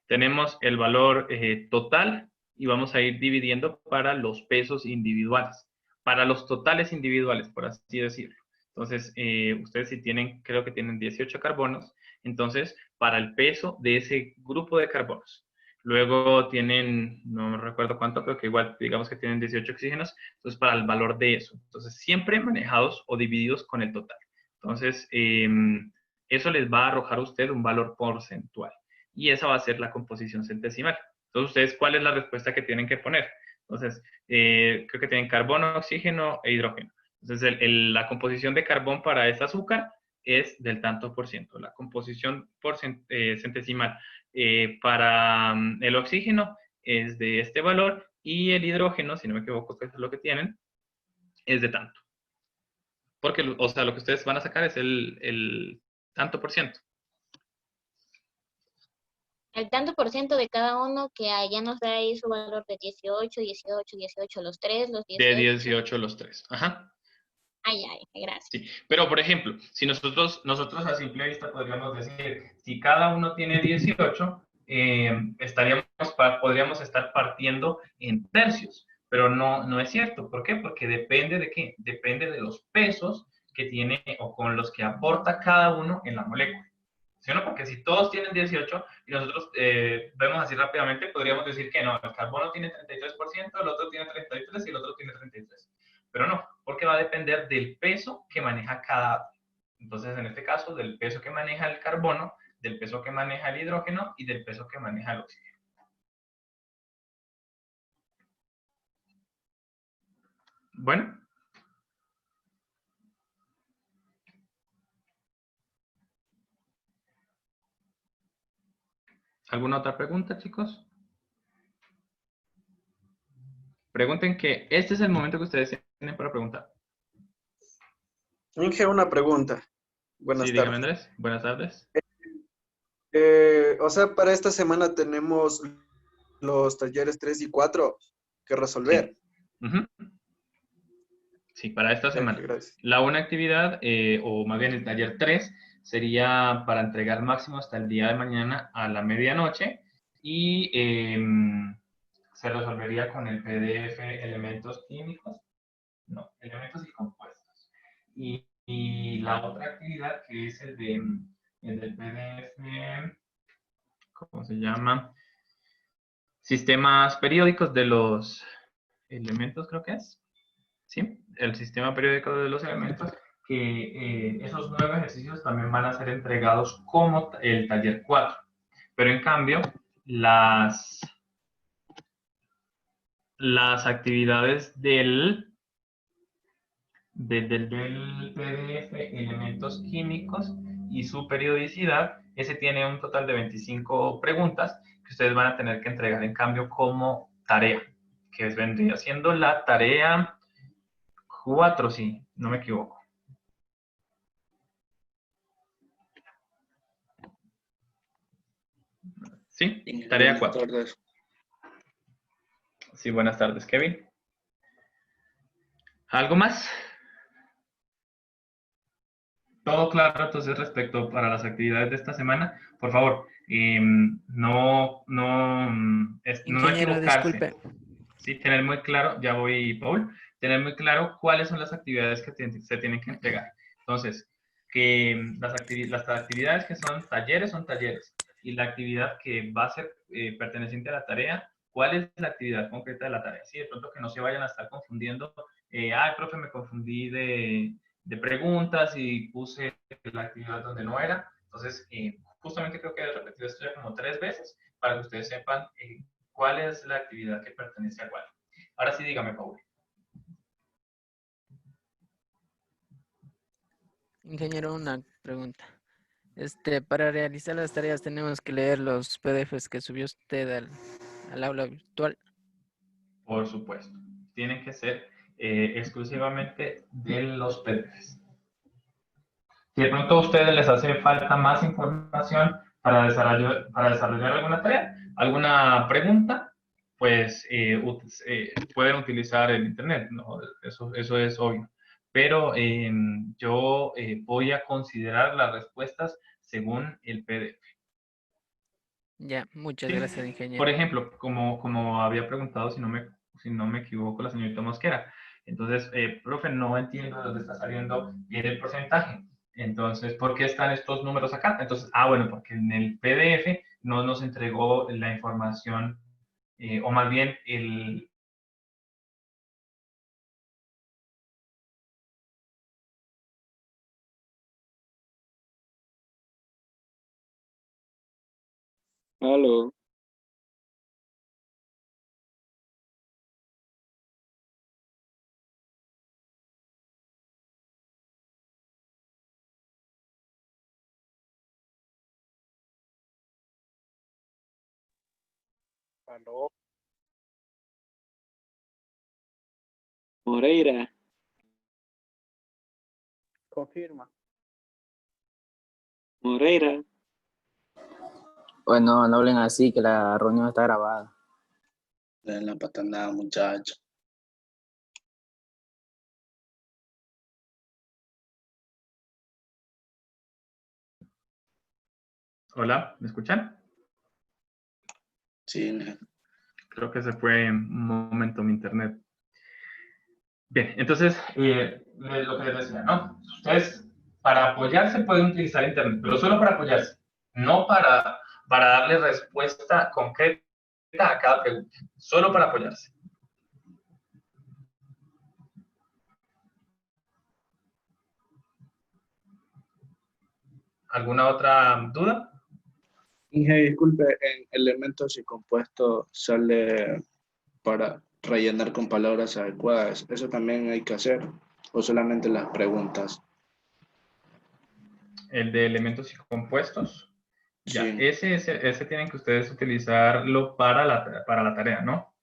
Tenemos el valor total y vamos a ir dividiendo para los pesos individuales, para los totales individuales, por así decirlo. Entonces, ustedes si tienen, creo que tienen 18 carbonos, entonces, para el peso de ese grupo de carbonos. Luego tienen, no recuerdo cuánto, pero que igual digamos que tienen 18 oxígenos, entonces para el valor de eso. Entonces, siempre manejados o divididos con el total. Entonces, eso les va a arrojar a usted un valor porcentual. Y esa va a ser la composición centesimal. Entonces, ustedes, ¿cuál es la respuesta que tienen que poner? Entonces, creo que tienen carbono, oxígeno e hidrógeno. Entonces, la composición de carbón para este azúcar es del tanto por ciento. La composición centesimal para el oxígeno es de este valor y el hidrógeno, si no me equivoco, que es lo que tienen, es de tanto. Porque, o sea, lo que ustedes van a sacar es el tanto por ciento. El tanto por ciento de cada uno que allá nos da ahí su valor de 18, 18, 18, los 3, los 18. De 18 los 3. Ajá. Ay, gracias. Sí, pero por ejemplo, si nosotros a simple vista podríamos decir, si cada uno tiene 18, podríamos estar partiendo en tercios, pero no es cierto. ¿Por qué? Porque depende de qué, depende de los pesos que tiene o con los que aporta cada uno en la molécula. ¿Sí o no? Porque si todos tienen 18 y nosotros vemos así rápidamente, podríamos decir que no, el carbono tiene 33%, el otro tiene 33% y el otro tiene 33%. Pero no, porque va a depender del peso que maneja cada átomo. Entonces, en este caso, del peso que maneja el carbono, del peso que maneja el hidrógeno y del peso que maneja el oxígeno. Bueno. ¿Alguna otra pregunta, chicos? Pregunten que este es el momento que ustedes tienen para preguntar. Inge, una pregunta. Buenas tardes. Dígame, tardes. Andrés. Buenas tardes. O sea, para esta semana tenemos los talleres 3 y 4 que resolver. Sí, sí, para esta semana. Gracias. La una actividad, o más bien el taller 3, sería para entregar máximo hasta el día de mañana a la medianoche. Y se resolvería con el PDF elementos químicos, no, elementos y compuestos. Y la otra actividad que es el del PDF, ¿cómo se llama? Sistemas periódicos de los elementos, creo que es. ¿Sí? El sistema periódico de los elementos, que esos 9 ejercicios también van a ser entregados como el taller 4. Pero en cambio, las actividades del PDF, elementos químicos y su periodicidad, ese tiene un total de 25 preguntas que ustedes van a tener que entregar en cambio como tarea, que vendría siendo la tarea 4, sí, no me equivoco. Sí, tarea 4. Buenas tardes. Sí, buenas tardes, Kevin. ¿Algo más? Todo claro, entonces, respecto para las actividades de esta semana. Por favor, no Ingeniero, equivocarse. disculpe. Sí, tener muy claro, ya voy, Paul, tener muy claro cuáles son las actividades que se tienen que entregar. Entonces, que las actividades que son talleres, y la actividad que va a ser perteneciente a la tarea, ¿cuál es la actividad concreta de la tarea? Sí, de pronto que no se vayan a estar confundiendo, profe, me confundí de preguntas y puse la actividad donde no era. Entonces, justamente creo que he repetido esto ya como 3 veces para que ustedes sepan cuál es la actividad que pertenece a cuál. Ahora sí, dígame, Paul. Ingeniero, una pregunta. Para realizar las tareas tenemos que leer los PDFs que subió usted al aula virtual. Por supuesto. Tienen que ser exclusivamente de los PDFs. Si de pronto a ustedes les hace falta más información para desarrollar alguna tarea, alguna pregunta, pues pueden utilizar el Internet, ¿no? Eso es obvio. Pero yo voy a considerar las respuestas según el PDF. Ya, muchas Sí. gracias, ingeniero. Por ejemplo, como había preguntado, si no me equivoco, la señorita Mosquera. Entonces, profe, no entiendo de dónde está saliendo bien el porcentaje. Entonces, ¿por qué están estos números acá? Entonces, bueno, porque en el PDF no nos entregó la información, o más bien el... Aló. Aló. Moreira. Confirma. Moreira. Bueno, no hablen así, que la reunión está grabada. De la patanada, muchacho. Hola, ¿me escuchan? Sí. Creo que se fue un momento mi internet. Bien, entonces, lo que les decía, ¿no? Ustedes, para apoyarse, pueden utilizar Internet, pero solo para apoyarse, no para darle respuesta concreta a cada pregunta, solo para apoyarse. ¿Alguna otra duda? Inge, disculpe, en elementos y compuestos sale para rellenar con palabras adecuadas. ¿Eso también hay que hacer? ¿O solamente las preguntas? El de elementos y compuestos. Ya, Sí. ese tienen que ustedes utilizarlo para la tarea, ¿no?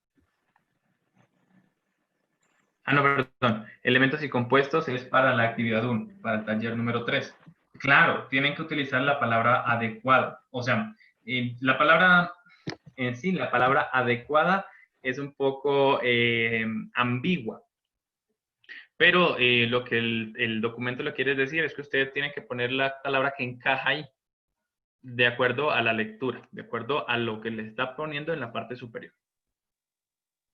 No, perdón. Elementos y compuestos es para la actividad 1, para el taller número 3. Claro, tienen que utilizar la palabra adecuada. O sea, la palabra en sí, la palabra adecuada es un poco ambigua. Pero lo que el documento le quiere decir es que usted tiene que poner la palabra que encaja ahí, de acuerdo a la lectura, de acuerdo a lo que le está poniendo en la parte superior.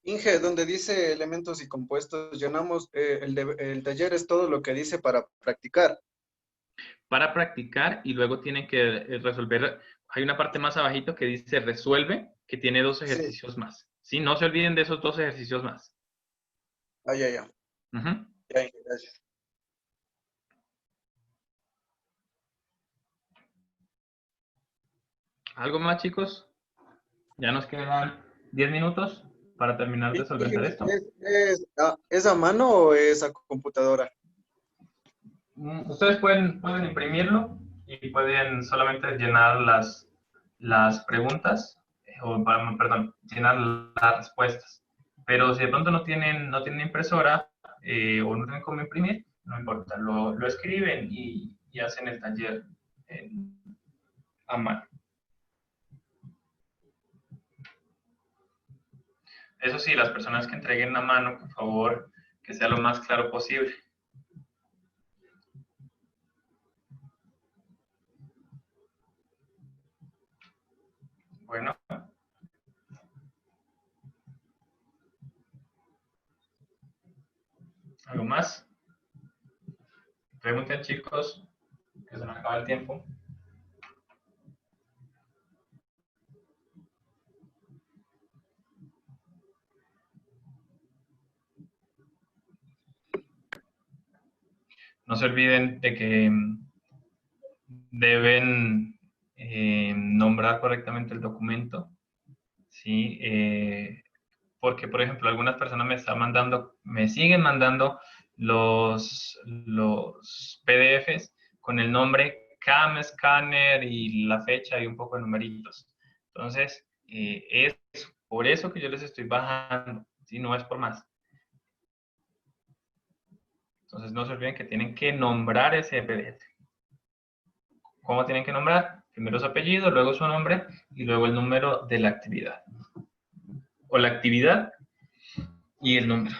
Inge, donde dice elementos y compuestos, llenamos, el taller es todo lo que dice para practicar. Para practicar y luego tienen que resolver. Hay una parte más abajito que dice resuelve, que tiene 2 Sí. ejercicios más. ¿Sí? No se olviden de esos 2 ejercicios más. Ah, ya. Ujú. Ya, Inge, gracias. ¿Algo más, chicos? Ya nos quedan 10 minutos para terminar de solventar esto. ¿Es a mano o es a computadora? Ustedes pueden imprimirlo y pueden solamente llenar las preguntas, perdón, llenar las respuestas. Pero si de pronto no tienen impresora o no tienen cómo imprimir, no importa, lo escriben y hacen el taller a mano. Eso sí, las personas que entreguen a mano, por favor, que sea lo más claro posible. Bueno. ¿Algo más? Pregunten, chicos, que se nos acaba el tiempo. No se olviden de que deben nombrar correctamente el documento, ¿sí? Porque, por ejemplo, algunas personas me siguen mandando los PDFs con el nombre CAM Scanner y la fecha y un poco de numeritos. Entonces, es por eso que yo les estoy bajando, ¿sí? No es por más. Entonces, no se olviden que tienen que nombrar ese PDF. ¿Cómo tienen que nombrar? Primero su apellido, luego su nombre y luego el número de la actividad. O la actividad y el número.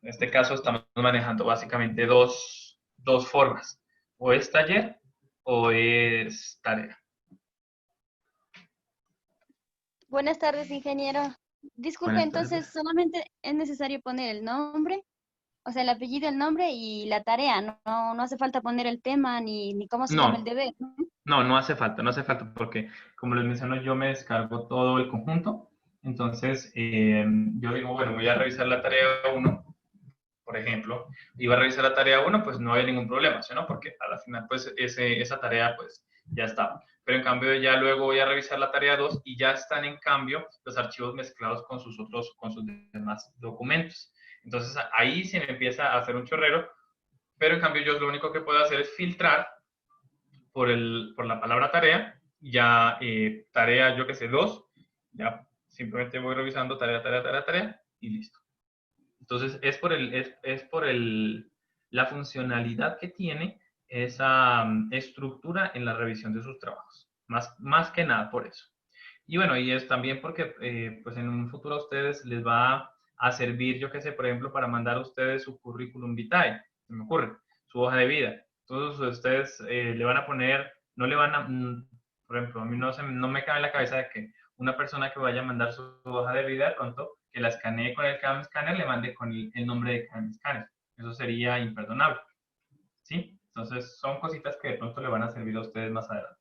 En este caso estamos manejando básicamente dos formas. O es taller o es tarea. Buenas tardes, ingeniero. Disculpe, Buenas entonces tardes. solamente es necesario poner el nombre, o sea, el apellido, el nombre y la tarea. No hace falta poner el tema ni cómo se llama el No, deber, ¿no? no hace falta porque, como les menciono, yo me descargo todo el conjunto. Entonces, yo digo, bueno, voy a revisar la tarea 1, por ejemplo, iba a revisar la tarea 1, pues no había ningún problema, ¿sí, no? Porque a la final, pues, esa tarea, pues, ya estaba. Pero en cambio, ya luego voy a revisar la tarea 2 y ya están, en cambio, los archivos mezclados con sus demás documentos. Entonces, ahí se me empieza a hacer un chorrero, pero en cambio, yo lo único que puedo hacer es filtrar por la palabra tarea, ya tarea, yo que sé, 2, ya simplemente voy revisando tarea y listo. Entonces, es por la funcionalidad que tiene esa estructura en la revisión de sus trabajos. Más que nada por eso. Y bueno, y es también porque pues en un futuro a ustedes les va a servir, yo qué sé, por ejemplo, para mandar a ustedes su currículum vitae, se me ocurre, su hoja de vida. Entonces, ustedes le van a poner, no le van a, por ejemplo, a mí no me cabe en la cabeza de que una persona que vaya a mandar su hoja de vida, de pronto, que la escanee con el CAM Scanner, le mande con el nombre de CAM Scanner. Eso sería imperdonable. ¿Sí? Entonces, son cositas que de pronto le van a servir a ustedes más adelante.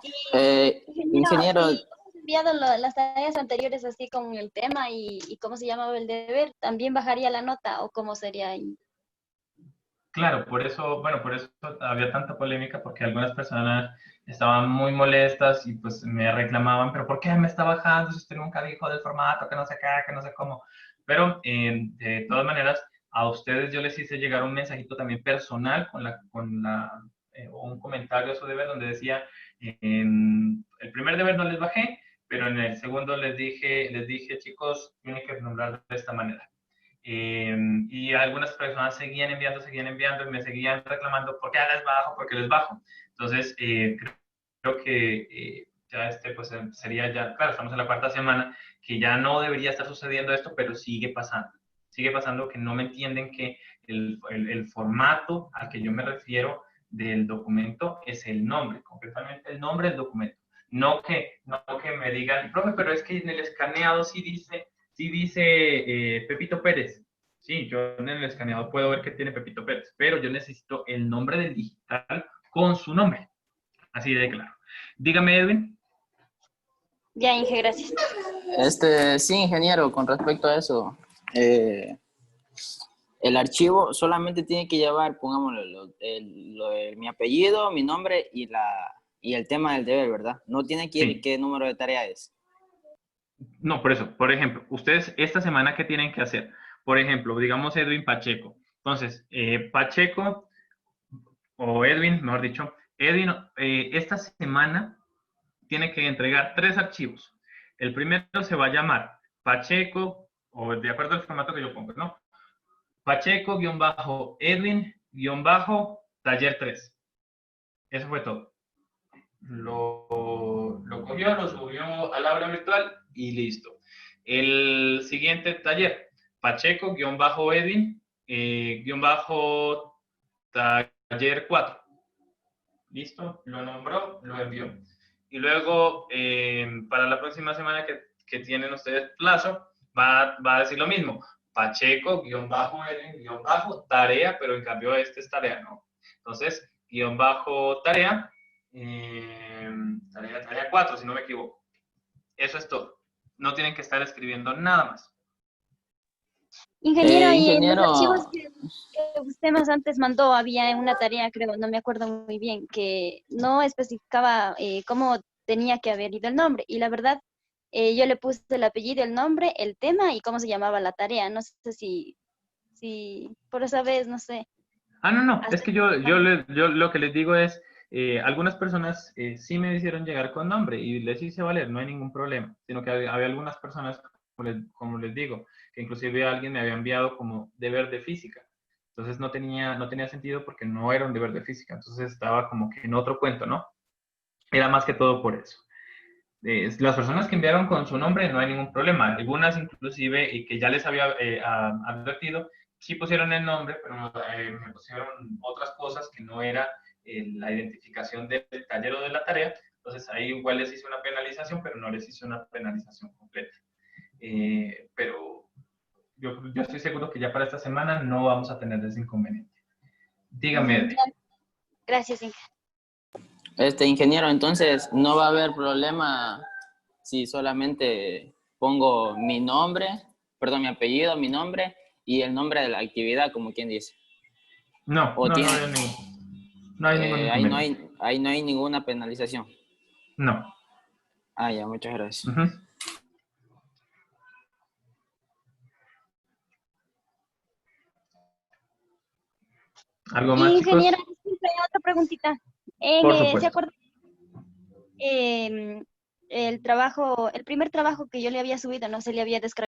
Ingeniero, Ingeniero, ¿y hemos enviado las tareas anteriores así con el tema y cómo se llamaba el deber? ¿También bajaría la nota o cómo sería ahí? Claro, por eso había tanta polémica, porque algunas personas estaban muy molestas y pues me reclamaban, pero ¿por qué me está bajando si usted nunca dijo del formato, que no sé qué, que no sé cómo? Pero de todas maneras, a ustedes yo les hice llegar un mensajito también personal o un comentario a su deber donde decía, el primer deber no les bajé, pero en el segundo les dije, chicos, tienen que nombrar de esta manera. Y algunas personas seguían enviando y me seguían reclamando, ¿por qué les bajo? ¿Por qué les bajo? Entonces, creo que ya pues sería ya, claro, estamos en la 4ª semana, que ya no debería estar sucediendo esto, pero sigue pasando. Sigue pasando que no me entienden que el formato al que yo me refiero del documento es el nombre, concretamente el nombre del documento. No que me digan, profe, pero es que en el escaneado sí dice Pepito Pérez. Sí, yo en el escaneado puedo ver que tiene Pepito Pérez, pero yo necesito el nombre del digital con su nombre. Así de claro. Dígame, Edwin. Ya, Inge, gracias. Sí, ingeniero, con respecto a eso, el archivo solamente tiene que llevar, pongámoslo, mi apellido, mi nombre y el tema del deber, ¿verdad? No tiene que ir Sí. qué número de tarea es. No, por eso, por ejemplo, ustedes esta semana, ¿qué tienen que hacer? Por ejemplo, digamos Edwin Pacheco. Entonces, Pacheco o Edwin, mejor dicho, Edwin, esta semana tiene que entregar 3 archivos. El primero se va a llamar Pacheco, o de acuerdo al formato que yo pongo, ¿no? Pacheco-Edwin-taller 3. Eso fue todo. Lo cogió, lo subió al aula virtual y listo. El siguiente taller, Pacheco-Edwin-taller 4. Listo, lo nombró, lo envió. Y luego, para la próxima semana que tienen ustedes plazo, va a decir lo mismo. Pacheco-Edwin-tarea, pero en cambio este es tarea, ¿no? Entonces, _tarea, tarea 4, si no me equivoco. Eso es todo. No tienen que estar escribiendo nada más. Ingeniero, y en los Ingeniero, archivos que usted más antes mandó, había una tarea, creo, no me acuerdo muy bien, que no especificaba cómo tenía que haber ido el nombre. Y la verdad, yo le puse el apellido, el nombre, el tema y cómo se llamaba la tarea. No sé si por esa vez, no sé. No, es Hasta que yo lo que les digo es, algunas personas sí me hicieron llegar con nombre y les hice valer, no hay ningún problema, sino que había algunas personas, como les digo, que inclusive alguien me había enviado como deber de física, entonces no tenía sentido porque no era un deber de física, entonces estaba como que en otro cuento, ¿no? Era más que todo por eso. Las personas que enviaron con su nombre no hay ningún problema. Algunas inclusive, y que ya les había advertido, sí pusieron el nombre, pero me pusieron otras cosas que no era la identificación del taller o de la tarea. Entonces ahí igual les hice una penalización, pero no les hice una penalización completa. Pero yo estoy seguro que ya para esta semana no vamos a tener ese inconveniente. Dígame, Edwin. Gracias, Inge. ingeniero, entonces no va a haber problema si solamente pongo mi apellido, mi nombre y el nombre de la actividad, como quien dice. No hay ningún inconveniente. Ahí no hay ninguna penalización. No. Ya, muchas gracias. ¿Algo más, chicos? Ingeniera, disculpe, otra preguntita. Por supuesto. ¿Se acuerda? El primer trabajo que yo le había subido, no se le había descargado